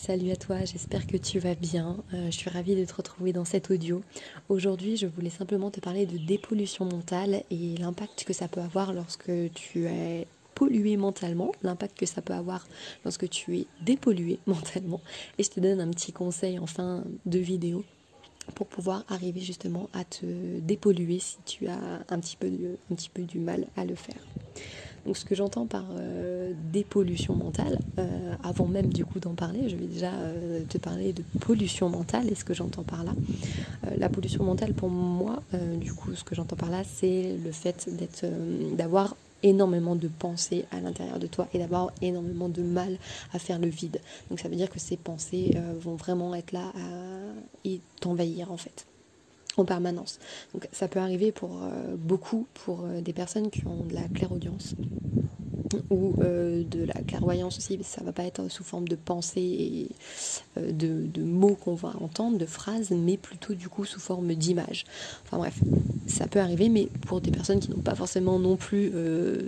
Salut à toi, j'espère que tu vas bien. Je suis ravie de te retrouver dans cet audio. Aujourd'hui, je voulais simplement te parler de dépollution mentale et l'impact que ça peut avoir lorsque tu es pollué mentalement, l'impact que ça peut avoir lorsque tu es dépollué mentalement. Et je te donne un petit conseil en fin de vidéo pour pouvoir arriver justement à te dépolluer si tu as un petit peu du mal à le faire. Donc ce que j'entends par dépollution mentale, avant même du coup d'en parler, je vais déjà te parler de pollution mentale et ce que j'entends par là. La pollution mentale pour moi, du coup ce que j'entends par là, c'est le fait d'avoir énormément de pensées à l'intérieur de toi et d'avoir énormément de mal à faire le vide. Donc ça veut dire que ces pensées vont vraiment être là et t'envahir en fait en permanence. Donc ça peut arriver pour beaucoup, pour des personnes qui ont de la clairaudience ou de la clairvoyance aussi, ça va pas être sous forme de pensée et de mots qu'on va entendre, de phrases, mais plutôt du coup sous forme d'images. Enfin bref, ça peut arriver, mais pour des personnes qui n'ont pas forcément non plus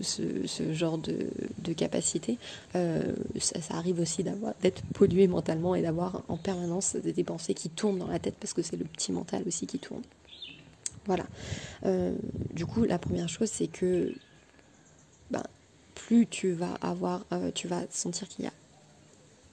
ce genre de capacité, ça arrive aussi d'être pollué mentalement et d'avoir en permanence des pensées qui tournent dans la tête parce que c'est le petit mental aussi qui tourne. Voilà. Du coup, la première chose, c'est que plus tu vas sentir qu'il y a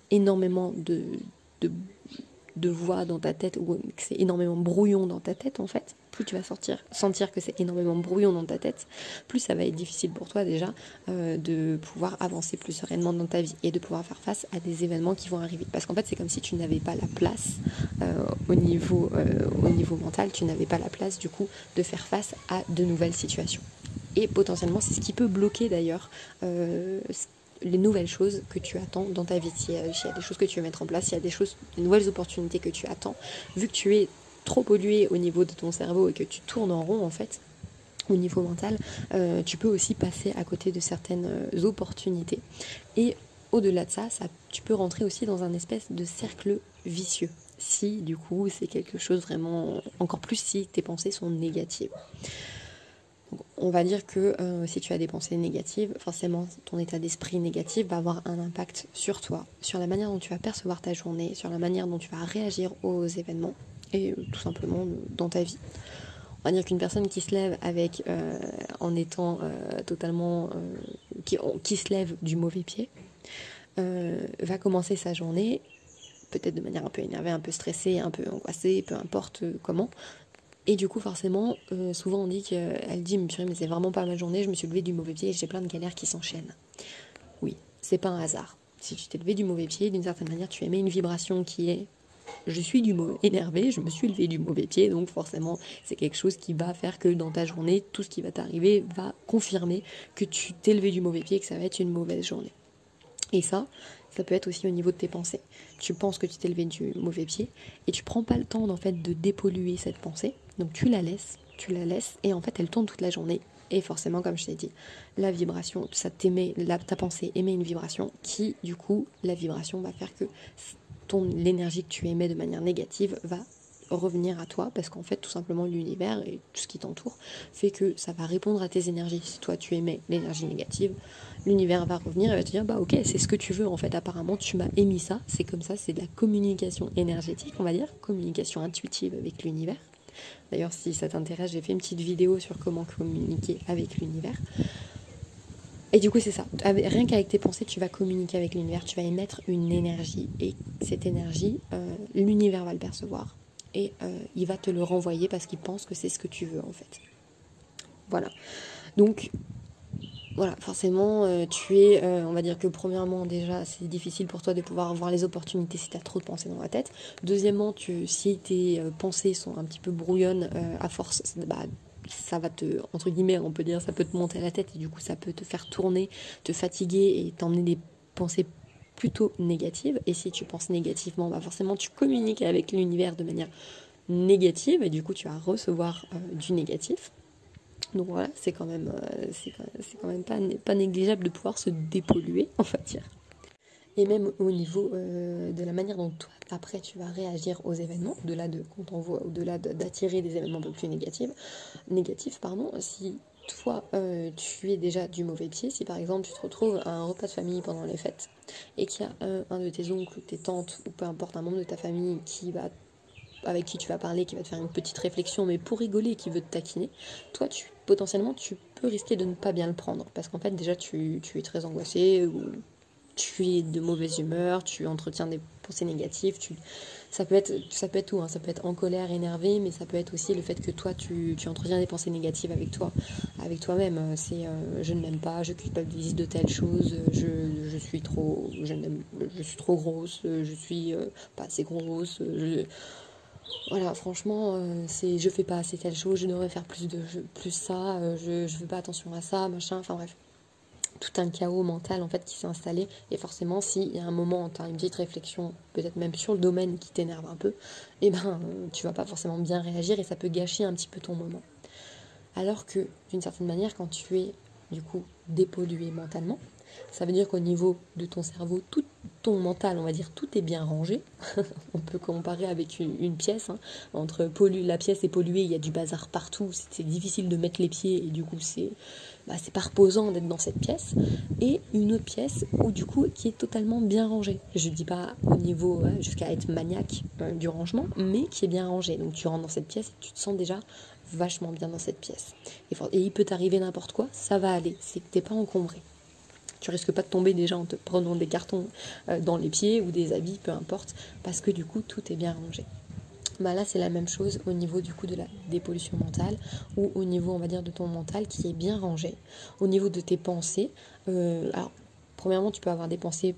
énormément de voix dans ta tête, ou que c'est énormément brouillon dans ta tête en fait, plus tu vas sentir que c'est énormément brouillon dans ta tête, plus ça va être difficile pour toi déjà de pouvoir avancer plus sereinement dans ta vie et de pouvoir faire face à des événements qui vont arriver. Parce qu'en fait c'est comme si tu n'avais pas la place au niveau mental, tu n'avais pas la place du coup de faire face à de nouvelles situations. Et potentiellement c'est ce qui peut bloquer d'ailleurs les nouvelles choses que tu attends dans ta vie. S'il y a des choses que tu veux mettre en place, s'il y a des nouvelles opportunités que tu attends, vu que tu es trop pollué au niveau de ton cerveau et que tu tournes en rond en fait, au niveau mental, tu peux aussi passer à côté de certaines opportunités. Et au-delà de ça, tu peux rentrer aussi dans un espèce de cercle vicieux. Si du coup c'est quelque chose vraiment, encore plus si tes pensées sont négatives. On va dire que si tu as des pensées négatives, forcément ton état d'esprit négatif va avoir un impact sur toi, sur la manière dont tu vas percevoir ta journée, sur la manière dont tu vas réagir aux événements et tout simplement dans ta vie. On va dire qu'une personne qui se lève en étant totalement... qui se lève du mauvais pied, va commencer sa journée, peut-être de manière un peu énervée, un peu stressée, un peu angoissée, peu importe comment. Et du coup forcément, souvent on dit qu'elle dit mais c'est vraiment pas ma journée, je me suis levée du mauvais pied et j'ai plein de galères qui s'enchaînent. Oui, c'est pas un hasard. Si tu t'es levé du mauvais pied, d'une certaine manière tu émets une vibration qui est je suis énervée, je me suis levée du mauvais pied, donc forcément c'est quelque chose qui va faire que dans ta journée, tout ce qui va t'arriver va confirmer que tu t'es levé du mauvais pied et que ça va être une mauvaise journée. Et ça peut être aussi au niveau de tes pensées. Tu penses que tu t'es levé du mauvais pied et tu prends pas le temps en fait de dépolluer cette pensée. Donc tu la laisses et en fait elle tourne toute la journée. Et forcément, comme je t'ai dit, la vibration, ta pensée émet une vibration qui, du coup, la vibration va faire que l'énergie que tu émets de manière négative va revenir à toi parce qu'en fait tout simplement l'univers et tout ce qui t'entoure fait que ça va répondre à tes énergies. Si toi tu émets l'énergie négative, l'univers va revenir et va te dire bah ok c'est ce que tu veux en fait, apparemment tu m'as émis ça, c'est comme ça, c'est de la communication énergétique on va dire, communication intuitive avec l'univers. D'ailleurs si ça t'intéresse j'ai fait une petite vidéo sur comment communiquer avec l'univers. Et du coup c'est ça, rien qu'avec tes pensées tu vas communiquer avec l'univers, tu vas émettre une énergie et cette énergie l'univers va le percevoir et il va te le renvoyer parce qu'il pense que c'est ce que tu veux en fait. Voilà, donc voilà, forcément on va dire que premièrement déjà c'est difficile pour toi de pouvoir voir les opportunités si tu as trop de pensées dans la tête. Deuxièmement, si tes pensées sont un petit peu brouillonnes à force, ça va te, entre guillemets on peut dire, ça peut te monter à la tête et du coup ça peut te faire tourner, te fatiguer et t'emmener des pensées plutôt négatives. Et si tu penses négativement, forcément tu communiques avec l'univers de manière négative et du coup tu vas recevoir du négatif. Donc voilà, c'est quand même pas négligeable de pouvoir se dépolluer, on va dire. Et même au niveau de la manière dont toi, après, tu vas réagir aux événements, au-delà d'attirer des événements un peu plus négatifs, si toi, tu es déjà du mauvais pied, si par exemple tu te retrouves à un repas de famille pendant les fêtes et qu'il y a un de tes oncles, tes tantes ou peu importe un membre de ta famille avec qui tu vas parler, qui va te faire une petite réflexion, mais pour rigoler, qui veut te taquiner, toi, potentiellement, tu peux risquer de ne pas bien le prendre. Parce qu'en fait, déjà, tu es très angoissé, ou tu es de mauvaise humeur, tu entretiens des pensées négatives, ça peut être tout, hein. Ça peut être en colère, énervé, mais ça peut être aussi le fait que toi, tu entretiens des pensées négatives avec toi, avec toi-même. C'est je ne m'aime pas, je culpabilise de telles choses, je suis trop, je suis trop grosse, je suis pas assez grosse, voilà, franchement, c'est je fais pas assez telle chose, je devrais faire plus ça, je fais pas attention à ça, machin, enfin bref. Tout un chaos mental en fait qui s'est installé et forcément s'il y a un moment tu as une petite réflexion peut-être même sur le domaine qui t'énerve un peu, et ben tu vas pas forcément bien réagir et ça peut gâcher un petit peu ton moment. Alors que d'une certaine manière quand tu es du coup dépollué mentalement, ça veut dire qu'au niveau de ton cerveau, tout ton mental, on va dire, tout est bien rangé. On peut comparer avec une pièce. Hein. Entre la pièce est polluée, il y a du bazar partout, c'est difficile de mettre les pieds et du coup c'est pas reposant d'être dans cette pièce. Et une autre pièce où du coup qui est totalement bien rangée. Je dis pas au niveau jusqu'à être maniaque du rangement, mais qui est bien rangée. Donc tu rentres dans cette pièce et tu te sens déjà vachement bien dans cette pièce. Et il peut t'arriver n'importe quoi, ça va aller, c'est que t'es pas encombré. Tu risques pas de tomber déjà en te prenant des cartons dans les pieds ou des habits, peu importe, parce que du coup tout est bien rangé. Bah là c'est la même chose au niveau du coup de la dépollution mentale ou au niveau on va dire de ton mental qui est bien rangé. Au niveau de tes pensées, alors premièrement tu peux avoir des pensées,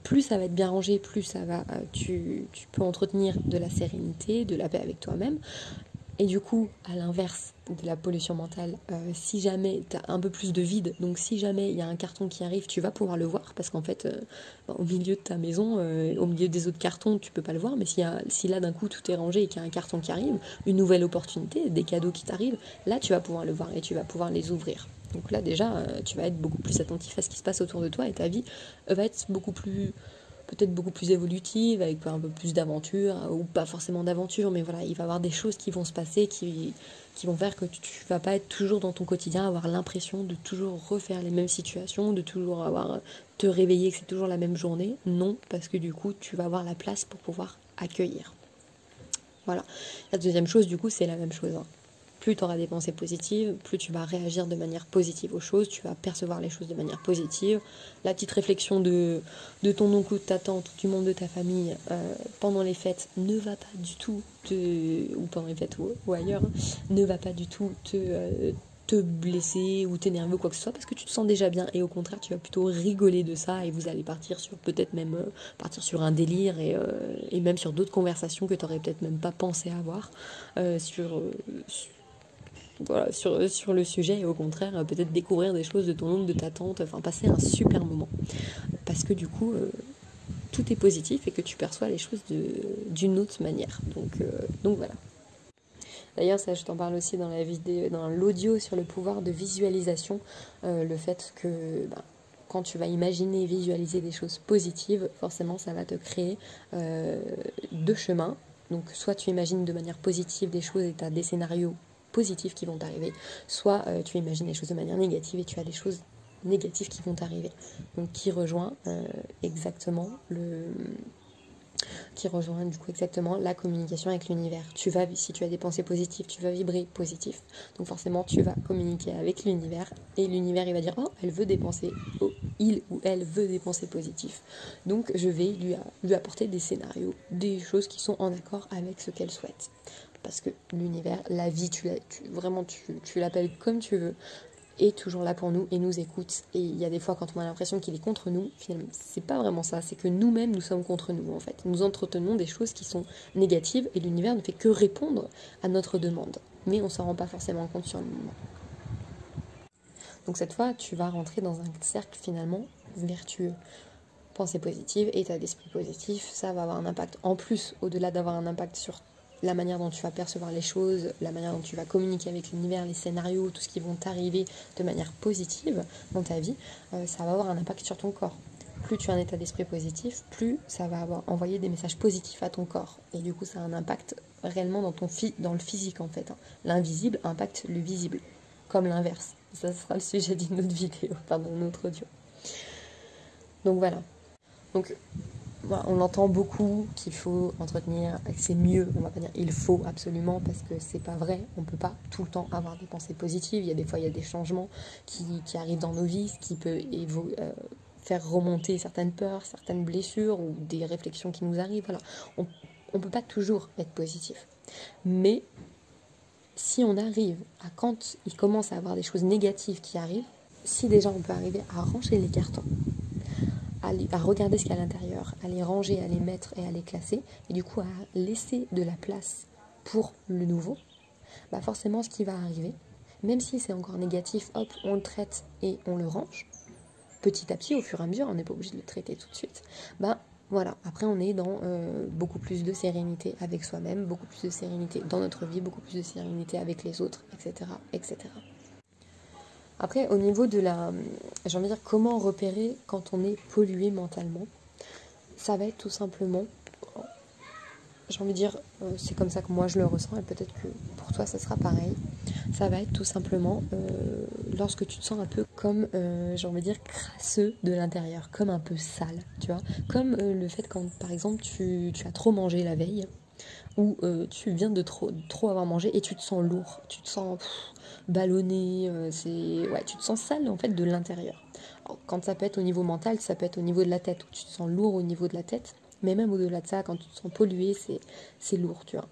plus ça va être bien rangé, plus ça va, tu peux entretenir de la sérénité, de la paix avec toi-même. Et du coup, à l'inverse de la pollution mentale, si jamais tu as un peu plus de vide, donc si jamais il y a un carton qui arrive, tu vas pouvoir le voir, parce qu'en fait, au milieu de ta maison, au milieu des autres cartons, tu peux pas le voir, mais si là d'un coup tout est rangé et qu'il y a un carton qui arrive, une nouvelle opportunité, des cadeaux qui t'arrivent, là tu vas pouvoir le voir et tu vas pouvoir les ouvrir. Donc là déjà, tu vas être beaucoup plus attentif à ce qui se passe autour de toi et ta vie va être peut-être beaucoup plus évolutive, avec un peu plus d'aventure, ou pas forcément d'aventure, mais voilà, il va y avoir des choses qui vont se passer, qui vont faire que tu vas pas être toujours dans ton quotidien, avoir l'impression de toujours refaire les mêmes situations, de toujours te réveiller que c'est toujours la même journée. Non, parce que du coup, tu vas avoir la place pour pouvoir accueillir. Voilà. La deuxième chose, du coup, c'est la même chose. Hein. Plus tu auras des pensées positives, plus tu vas réagir de manière positive aux choses, tu vas percevoir les choses de manière positive. La petite réflexion de ton oncle ou de ta tante, du membre de ta famille pendant les fêtes ne va pas du tout ou pendant les fêtes ou ailleurs, hein, ne va pas du tout te blesser ou t'énerver ou quoi que ce soit parce que tu te sens déjà bien et au contraire tu vas plutôt rigoler de ça et vous allez partir sur peut-être même partir sur un délire et même sur d'autres conversations que tu n'aurais peut-être même pas pensé avoir voilà, sur le sujet et au contraire peut-être découvrir des choses de ton oncle, de ta tante, enfin passer un super moment parce que du coup tout est positif et que tu perçois les choses d'une autre manière donc voilà. D'ailleurs ça je t'en parle aussi dans la vidéo, dans l'audio sur le pouvoir de visualisation, le fait que quand tu vas imaginer et visualiser des choses positives, forcément ça va te créer deux chemins. Donc soit tu imagines de manière positive des choses et tu as des scénarios positifs qui vont t'arriver, soit tu imagines les choses de manière négative et tu as des choses négatives qui vont t'arriver. Donc qui rejoint du coup exactement la communication avec l'univers. Si tu as des pensées positives, tu vas vibrer positif. Donc forcément, tu vas communiquer avec l'univers et l'univers il va dire oh, elle veut des pensées, oh, il ou elle veut des pensées positives. Donc je vais lui apporter des scénarios, des choses qui sont en accord avec ce qu'elle souhaite. Parce que l'univers, la vie, tu l'appelles comme tu veux, est toujours là pour nous et nous écoute. Et il y a des fois quand on a l'impression qu'il est contre nous, finalement c'est pas vraiment ça, c'est que nous-mêmes nous sommes contre nous en fait. Nous entretenons des choses qui sont négatives et l'univers ne fait que répondre à notre demande. Mais on s'en rend pas forcément compte sur le moment. Donc cette fois, tu vas rentrer dans un cercle finalement vertueux. Pensée positive, état d'esprit positif, ça va avoir un impact en plus, au-delà d'avoir un impact sur la manière dont tu vas percevoir les choses, la manière dont tu vas communiquer avec l'univers, les scénarios, tout ce qui vont t'arriver de manière positive dans ta vie, ça va avoir un impact sur ton corps. Plus tu as un état d'esprit positif, plus ça va envoyer des messages positifs à ton corps. Et du coup, ça a un impact réellement dans le physique en fait. Hein. L'invisible impacte le visible. comme l'inverse. Ça sera le sujet d'une autre vidéo, pardon, d'un autre audio. Donc voilà. Donc voilà, on entend beaucoup qu'il faut entretenir, que c'est mieux, on va pas dire il faut absolument, parce que c'est pas vrai, on peut pas tout le temps avoir des pensées positives, il y a des fois il y a des changements qui arrivent dans nos vies, ce qui peut faire remonter certaines peurs, certaines blessures ou des réflexions qui nous arrivent, voilà. On peut pas toujours être positif. Mais si on arrive à, quand il commence à avoir des choses négatives qui arrivent, si déjà on peut arriver à ranger les cartons, à regarder ce qu'il y a à l'intérieur, à les ranger, à les mettre et à les classer, et du coup à laisser de la place pour le nouveau, bah forcément ce qui va arriver, même si c'est encore négatif, hop, on le traite et on le range, petit à petit, au fur et à mesure, on n'est pas obligé de le traiter tout de suite, bah voilà, après on est dans beaucoup plus de sérénité avec soi-même, beaucoup plus de sérénité dans notre vie, beaucoup plus de sérénité avec les autres, etc., etc. Après, au niveau de j'ai envie de dire, comment repérer quand on est pollué mentalement, ça va être tout simplement, j'ai envie de dire, c'est comme ça que moi je le ressens, et peut-être que pour toi ça sera pareil, ça va être tout simplement lorsque tu te sens un peu comme, j'ai envie de dire, crasseux de l'intérieur, comme un peu sale, tu vois, comme le fait quand, par exemple, tu as trop mangé la veille, ou tu viens de trop avoir mangé et tu te sens lourd, tu te sens ballonné, ouais, tu te sens sale en fait de l'intérieur. Alors, quand ça peut être au niveau mental, ça peut être au niveau de la tête, où tu te sens lourd au niveau de la tête, mais même au-delà de ça, quand tu te sens pollué, c'est lourd, tu vois.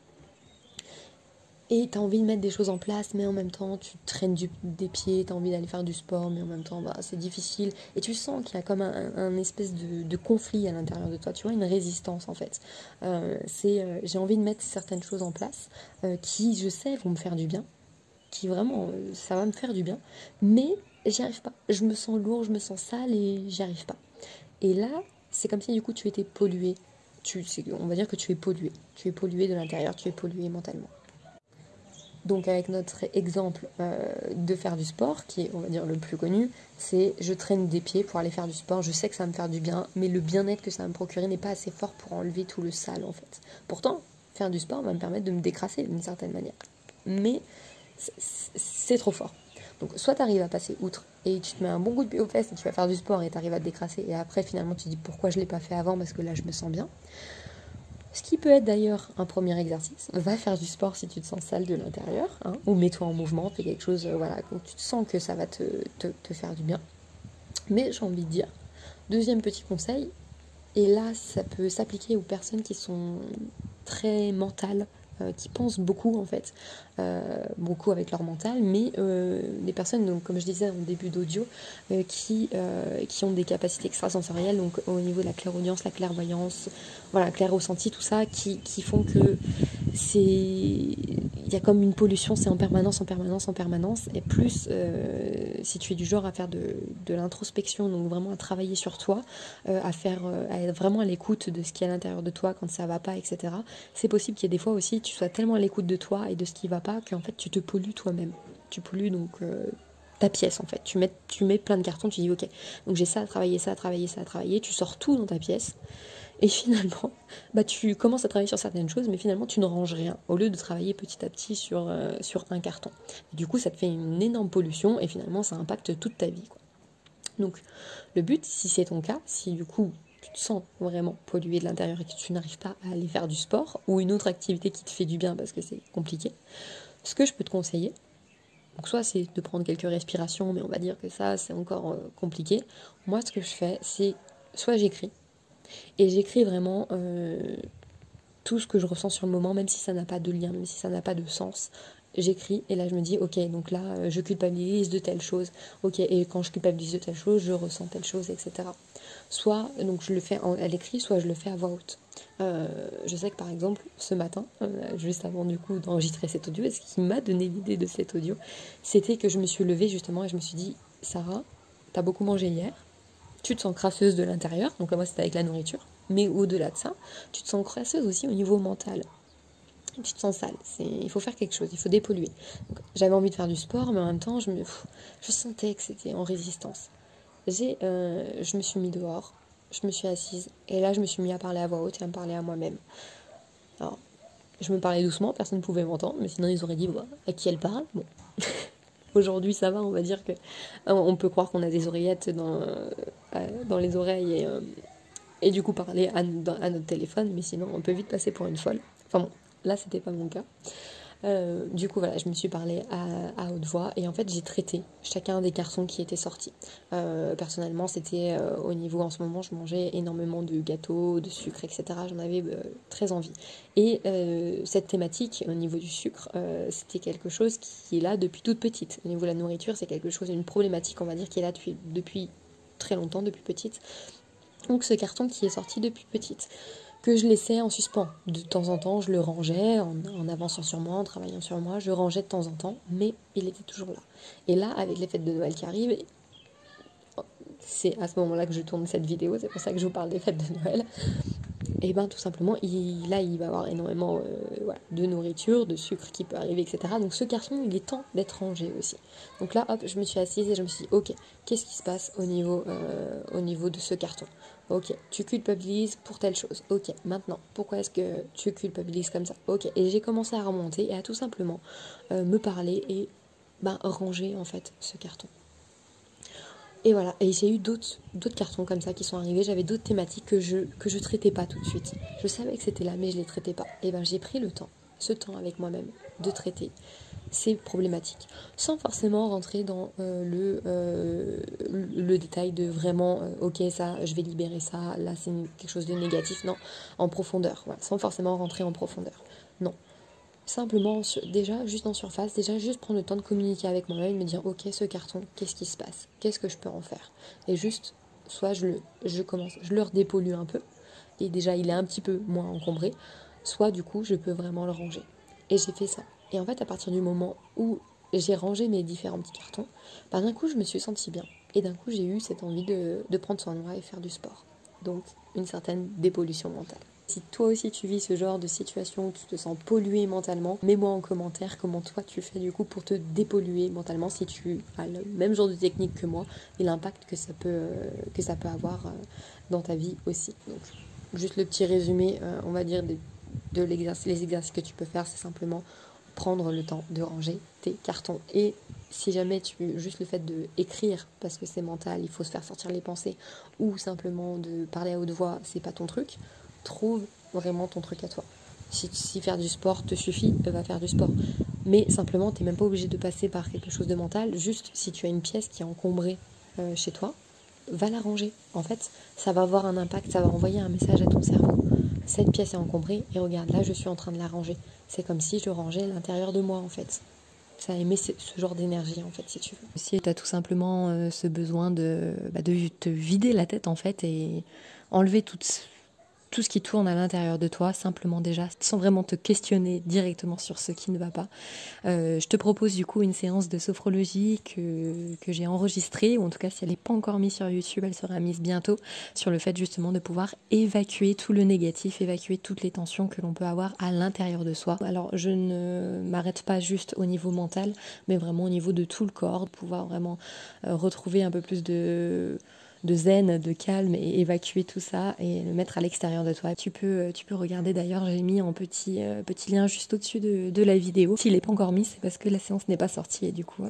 Et tu as envie de mettre des choses en place, mais en même temps, tu traînes des pieds, tu as envie d'aller faire du sport, mais en même temps, bah, c'est difficile. Et tu sens qu'il y a comme un espèce de conflit à l'intérieur de toi, tu vois, une résistance en fait. J'ai envie de mettre certaines choses en place qui, je sais, vont me faire du bien, qui vraiment, ça va me faire du bien, mais j'y arrive pas. Je me sens lourd, je me sens sale et j'y arrive pas. Et là, c'est comme si du coup tu étais pollué. On va dire que tu es pollué. Tu es pollué de l'intérieur, tu es pollué mentalement. Donc avec notre exemple de faire du sport, qui est on va dire le plus connu, c'est je traîne des pieds pour aller faire du sport, je sais que ça va me faire du bien, mais le bien-être que ça va me procurer n'est pas assez fort pour enlever tout le sale en fait. Pourtant, faire du sport va me permettre de me décrasser d'une certaine manière. Mais c'est trop fort. Donc soit tu arrives à passer outre et tu te mets un bon coup de pied aux fesses et tu vas faire du sport et tu arrives à te décrasser et après finalement tu te dis pourquoi je ne l'ai pas fait avant parce que là je me sens bien. Ce qui peut être d'ailleurs un premier exercice. Va faire du sport si tu te sens sale de l'intérieur, hein, ou mets-toi en mouvement, fais quelque chose voilà, où tu te sens que ça va te faire du bien. Mais j'ai envie de dire, deuxième petit conseil, et là ça peut s'appliquer aux personnes qui sont très mentales, qui pensent beaucoup en fait, beaucoup avec leur mental, mais des personnes, donc, comme je disais en début d'audio, qui ont des capacités extrasensorielles, donc au niveau de la clairaudience, la clairvoyance, voilà, clair ressenti, tout ça, qui font que il y a comme une pollution, c'est en permanence, en permanence, en permanence, et plus si tu es du genre à faire de l'introspection, donc vraiment à travailler sur toi, à être vraiment à l'écoute de ce qui est à l'intérieur de toi quand ça va pas, etc. C'est possible qu'il y ait des fois aussi tu sois tellement à l'écoute de toi et de ce qui va pas qu'en fait tu te pollues toi-même. Tu pollues donc ta pièce en fait. Tu mets plein de cartons, tu dis ok, donc j'ai ça à travailler, ça à travailler, ça à travailler, tu sors tout dans ta pièce. Et finalement, bah, tu commences à travailler sur certaines choses, mais finalement, tu ne ranges rien, au lieu de travailler petit à petit sur un carton. Et du coup, ça te fait une énorme pollution, et finalement, ça impacte toute ta vie, quoi. Donc, le but, si c'est ton cas, si du coup, tu te sens vraiment pollué de l'intérieur et que tu n'arrives pas à aller faire du sport, ou une autre activité qui te fait du bien parce que c'est compliqué, ce que je peux te conseiller, donc soit c'est de prendre quelques respirations, mais on va dire que ça, c'est encore compliqué. Moi, ce que je fais, c'est soit j'écris, et j'écris vraiment tout ce que je ressens sur le moment, même si ça n'a pas de lien, même si ça n'a pas de sens. J'écris et là je me dis ok, donc là je culpabilise de telle chose, ok, et quand je culpabilise de telle chose, je ressens telle chose, etc. Soit donc je le fais à l'écrit, soit je le fais à voix haute. Je sais que par exemple ce matin, juste avant du coup d'enregistrer cet audio, et ce qui m'a donné l'idée de cet audio, c'était que je me suis levée justement et je me suis dit Sarah, t'as beaucoup mangé hier, tu te sens crasseuse de l'intérieur, donc moi c'était avec la nourriture, mais au-delà de ça, tu te sens crasseuse aussi au niveau mental. Tu te sens sale, il faut faire quelque chose, il faut dépolluer. Donc, j'avais envie de faire du sport, mais en même temps, je sentais que c'était en résistance. Je me suis mis dehors, je me suis assise, et là, je me suis mis à parler à voix haute et à me parler à moi-même. Alors, je me parlais doucement, personne ne pouvait m'entendre, mais sinon, ils auraient dit, à qui elle parle, bon. Aujourd'hui, ça va, on va dire que on peut croire qu'on a des oreillettes dans les oreilles et du coup parler à notre téléphone, mais sinon on peut vite passer pour une folle. Enfin bon, là c'était pas mon cas. Du coup voilà, je me suis parlé à haute voix et en fait j'ai traité chacun des cartons qui étaient sortis. Personnellement c'était au niveau, en ce moment je mangeais énormément de gâteaux, de sucre, etc. J'en avais très envie. Et cette thématique au niveau du sucre, c'était quelque chose qui est là depuis toute petite. Au niveau de la nourriture, c'est quelque chose, une problématique on va dire qui est là depuis très longtemps, depuis petite. Donc ce carton qui est sorti depuis petite, que je laissais en suspens. De temps en temps, je le rangeais en avançant sur moi, en travaillant sur moi, je rangeais de temps en temps, mais il était toujours là. Et là, avec les fêtes de Noël qui arrivent, c'est à ce moment-là que je tourne cette vidéo, c'est pour ça que je vous parle des fêtes de Noël. Et bien tout simplement, il va y avoir énormément voilà, de nourriture, de sucre qui peut arriver, etc. Donc ce carton, il est temps d'être rangé aussi. Donc là, hop, je me suis assise et je me suis dit, ok, qu'est-ce qui se passe au niveau de ce carton? Ok, tu culpabilises pour telle chose. Ok, maintenant, pourquoi est-ce que tu culpabilises comme ça? Ok, et j'ai commencé à remonter et à tout simplement me parler et ranger en fait ce carton. Et voilà, et j'ai eu d'autres cartons comme ça qui sont arrivés, j'avais d'autres thématiques que je traitais pas tout de suite. Je savais que c'était là, mais je les traitais pas. Et ben j'ai pris ce temps avec moi-même, de traiter ces problématiques, sans forcément rentrer dans le détail de vraiment, ok, ça, je vais libérer ça, là c'est quelque chose de négatif, non, en profondeur, voilà, sans forcément rentrer en profondeur. Non. Simplement, déjà, juste en surface, déjà, juste prendre le temps de communiquer avec moi-même, me dire, ok, ce carton, qu'est-ce qui se passe? Qu'est-ce que je peux en faire? Et juste, soit je le redépollue un peu, et déjà, il est un petit peu moins encombré, soit, du coup, je peux vraiment le ranger. Et j'ai fait ça. Et en fait, à partir du moment où j'ai rangé mes différents petits cartons, d'un coup, je me suis sentie bien. Et d'un coup, j'ai eu cette envie de prendre soin de moi et faire du sport. Donc, une certaine dépollution mentale. Si toi aussi tu vis ce genre de situation où tu te sens pollué mentalement, mets-moi en commentaire comment toi tu fais du coup pour te dépolluer mentalement, si tu as le même genre de technique que moi et l'impact que ça peut avoir dans ta vie aussi. Donc juste le petit résumé, on va dire les exercices que tu peux faire, c'est simplement prendre le temps de ranger tes cartons. Et si jamais juste le fait de écrire parce que c'est mental, il faut se faire sortir les pensées, ou simplement de parler à haute voix, c'est pas ton truc, trouve vraiment ton truc à toi. Si faire du sport te suffit, va faire du sport. Mais simplement, t'es même pas obligé de passer par quelque chose de mental. Juste, si tu as une pièce qui est encombrée chez toi, va la ranger. En fait, ça va avoir un impact, ça va envoyer un message à ton cerveau. Cette pièce est encombrée et regarde, là, je suis en train de la ranger. C'est comme si je rangeais l'intérieur de moi, en fait. Ça émet ce genre d'énergie, en fait, si tu veux. Si tu as tout simplement ce besoin de te vider la tête, en fait, et enlever tout ce qui tourne à l'intérieur de toi, simplement déjà, sans vraiment te questionner directement sur ce qui ne va pas. Je te propose du coup une séance de sophrologie que j'ai enregistrée, ou en tout cas si elle n'est pas encore mise sur YouTube, elle sera mise bientôt, sur le fait justement de pouvoir évacuer tout le négatif, évacuer toutes les tensions que l'on peut avoir à l'intérieur de soi. Alors je ne m'arrête pas juste au niveau mental, mais vraiment au niveau de tout le corps, de pouvoir vraiment retrouver un peu plus de zen, de calme, et évacuer tout ça et le mettre à l'extérieur de toi. Tu peux regarder, d'ailleurs, j'ai mis en petit lien juste au-dessus de la vidéo. S'il n'est pas encore mis, c'est parce que la séance n'est pas sortie et du coup,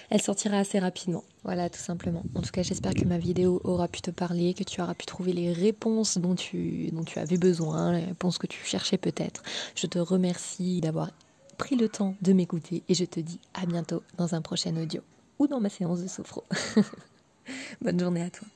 elle sortira assez rapidement. Voilà, tout simplement. En tout cas, j'espère que ma vidéo aura pu te parler, que tu auras pu trouver les réponses dont tu avais besoin, les réponses que tu cherchais peut-être. Je te remercie d'avoir pris le temps de m'écouter et je te dis à bientôt dans un prochain audio ou dans ma séance de sophro. Bonne journée à toi.